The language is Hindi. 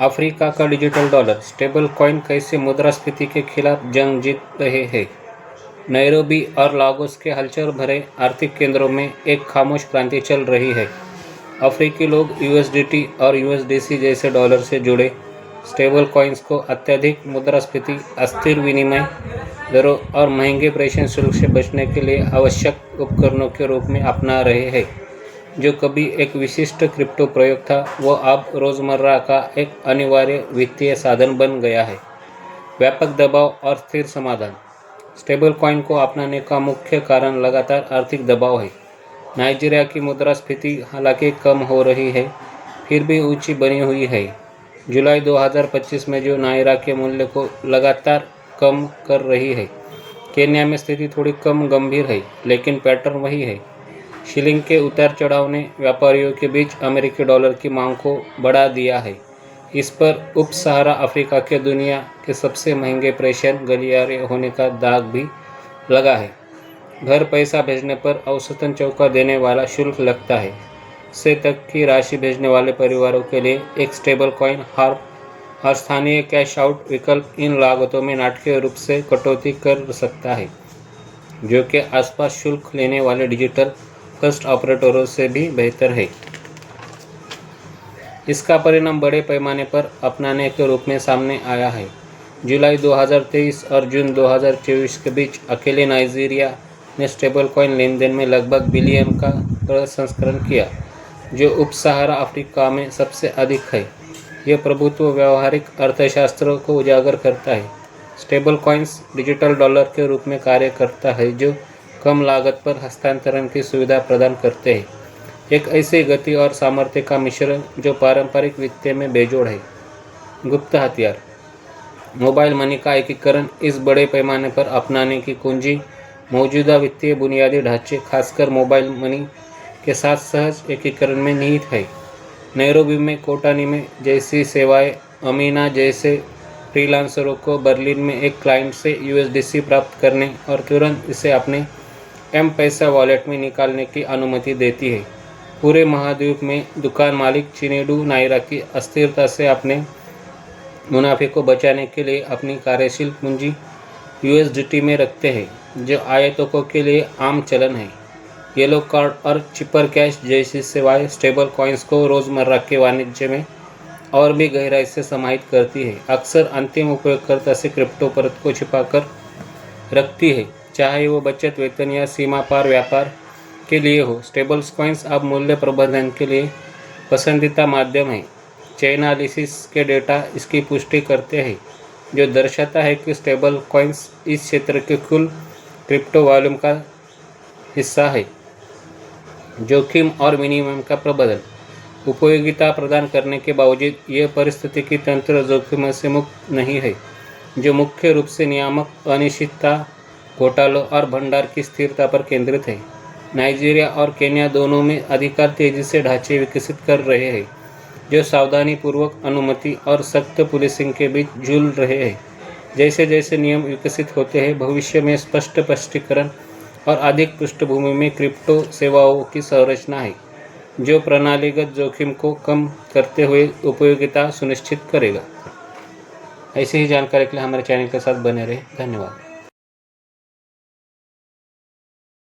अफ्रीका का डिजिटल डॉलर स्टेबल कॉइन कैसे मुद्रास्फीति के खिलाफ जंग जीत रहे हैं। नैरोबी और लागोस के हलचल भरे आर्थिक केंद्रों में एक खामोश क्रांति चल रही है। अफ्रीकी लोग यूएसडीटी और यूएसडीसी जैसे डॉलर से जुड़े स्टेबल कॉइन्स को अत्यधिक मुद्रास्फीति, अस्थिर विनिमय दरों और महंगे प्रेषण शुल्क से बचने के लिए आवश्यक उपकरणों के रूप में अपना रहे हैं। जो कभी एक विशिष्ट क्रिप्टो प्रयोग था, वो अब रोज़मर्रा का एक अनिवार्य वित्तीय साधन बन गया है। व्यापक दबाव और स्थिर समाधान। स्टेबल कॉइन को अपनाने का मुख्य कारण लगातार आर्थिक दबाव है। नाइजीरिया की मुद्रास्फीति हालांकि कम हो रही है, फिर भी ऊंची बनी हुई है। जुलाई 2025 में जो नायरा के मूल्य को लगातार कम कर रही है। केन्या में स्थिति थोड़ी कम गंभीर है, लेकिन पैटर्न वही है। शिलिंग के उतार चढ़ाव ने व्यापारियों के बीच अमेरिकी डॉलर की मांग को बढ़ा दिया है। इस पर उप सहारा अफ्रीका के दुनिया के सबसे महंगे प्रेषण गलियारे होने का दाग भी लगा है। घर पैसा भेजने पर औसतन चौका देने वाला शुल्क लगता है, से तक की राशि भेजने वाले परिवारों के लिए एक स्टेबल कॉइन हार्प और स्थानीय कैश आउट विकल्प इन लागतों में नाटकीय रूप से कटौती कर सकता है, जो कि आसपास शुल्क लेने वाले डिजिटल फर्स्ट ऑपरेटरों से भी बेहतर है। इसका परिणाम बड़े पैमाने पर अपनाने के रूप में सामने आया है। जुलाई 2023 और जून 2024 के बीच अकेले नाइजीरिया ने स्टेबल कॉइन लेनदेन में लगभग बिलियन का प्रसंस्करण किया, जो उप सहारा अफ्रीका में सबसे अधिक है। यह प्रभुत्व व्यावहारिक अर्थशास्त्र को उजागर करता है। स्टेबल कॉइन्स डिजिटल डॉलर के रूप में कार्य करता है, जो कम लागत पर हस्तांतरण की सुविधा प्रदान करते हैं। एक ऐसी गति और सामर्थ्य का मिश्रण जो पारंपरिक वित्त में बेजोड़ है। गुप्त हथियार। मोबाइल मनी का एकीकरण इस बड़े पैमाने पर अपनाने की कुंजी मौजूदा वित्तीय बुनियादी ढांचे, खासकर मोबाइल मनी के साथ सहज एकीकरण में निहित है। नैरोबी में कोटानी में जैसी सेवाएं, अमीना जैसे फ्रीलांसरों को बर्लिन में एक क्लाइंट से यूएसडीसी प्राप्त करने और तुरंत इसे अपने एम-पैसा वॉलेट में निकालने की अनुमति देती है। पूरे महाद्वीप में दुकान मालिक चिनेडू नायरा की अस्थिरता से अपने मुनाफे को बचाने के लिए अपनी कार्यशील पूंजी यूएसडीटी में रखते हैं, जो आयातकों के लिए आम चलन है। येलो कार्ड और चिपर कैश जैसी सेवाएं स्टेबल कॉइन्स को रोज़मर्रा के वाणिज्य में और भी गहराई से समाहित करती है। अक्सर अंतिम उपयोगकर्ता से क्रिप्टो परत को छिपाकर रखती है, चाहे वो बचत, वेतन या सीमा पार व्यापार के लिए हो। स्टेबल कॉइन्स अब मूल्य प्रबंधन के लिए पसंदीदा माध्यम है। चैनालिसिस के डेटा इसकी पुष्टि करते हैं, जो दर्शाता है कि स्टेबल कॉइन्स इस क्षेत्र के कुल क्रिप्टो वॉल्यूम का हिस्सा है। जोखिम और विनिमय का प्रबंधन। उपयोगिता प्रदान करने के बावजूद यह पारिस्थितिकी तंत्र जोखिम से मुक्त नहीं है, जो मुख्य रूप से नियामक अनिश्चितता, घोटालों और भंडार की स्थिरता पर केंद्रित है। नाइजीरिया और केन्या दोनों में अधिकार तेजी से ढांचे विकसित कर रहे हैं, जो सावधानीपूर्वक अनुमति और सख्त पुलिसिंग के बीच झूल रहे हैं। जैसे जैसे नियम विकसित होते हैं, भविष्य में स्पष्ट स्पष्टीकरण और अधिक पृष्ठभूमि में क्रिप्टो सेवाओं की संरचना है, जो प्रणालीगत जोखिम को कम करते हुए उपयोगिता सुनिश्चित करेगा। ऐसी ही जानकारी के लिए हमारे चैनल के साथ बने रहे। धन्यवाद।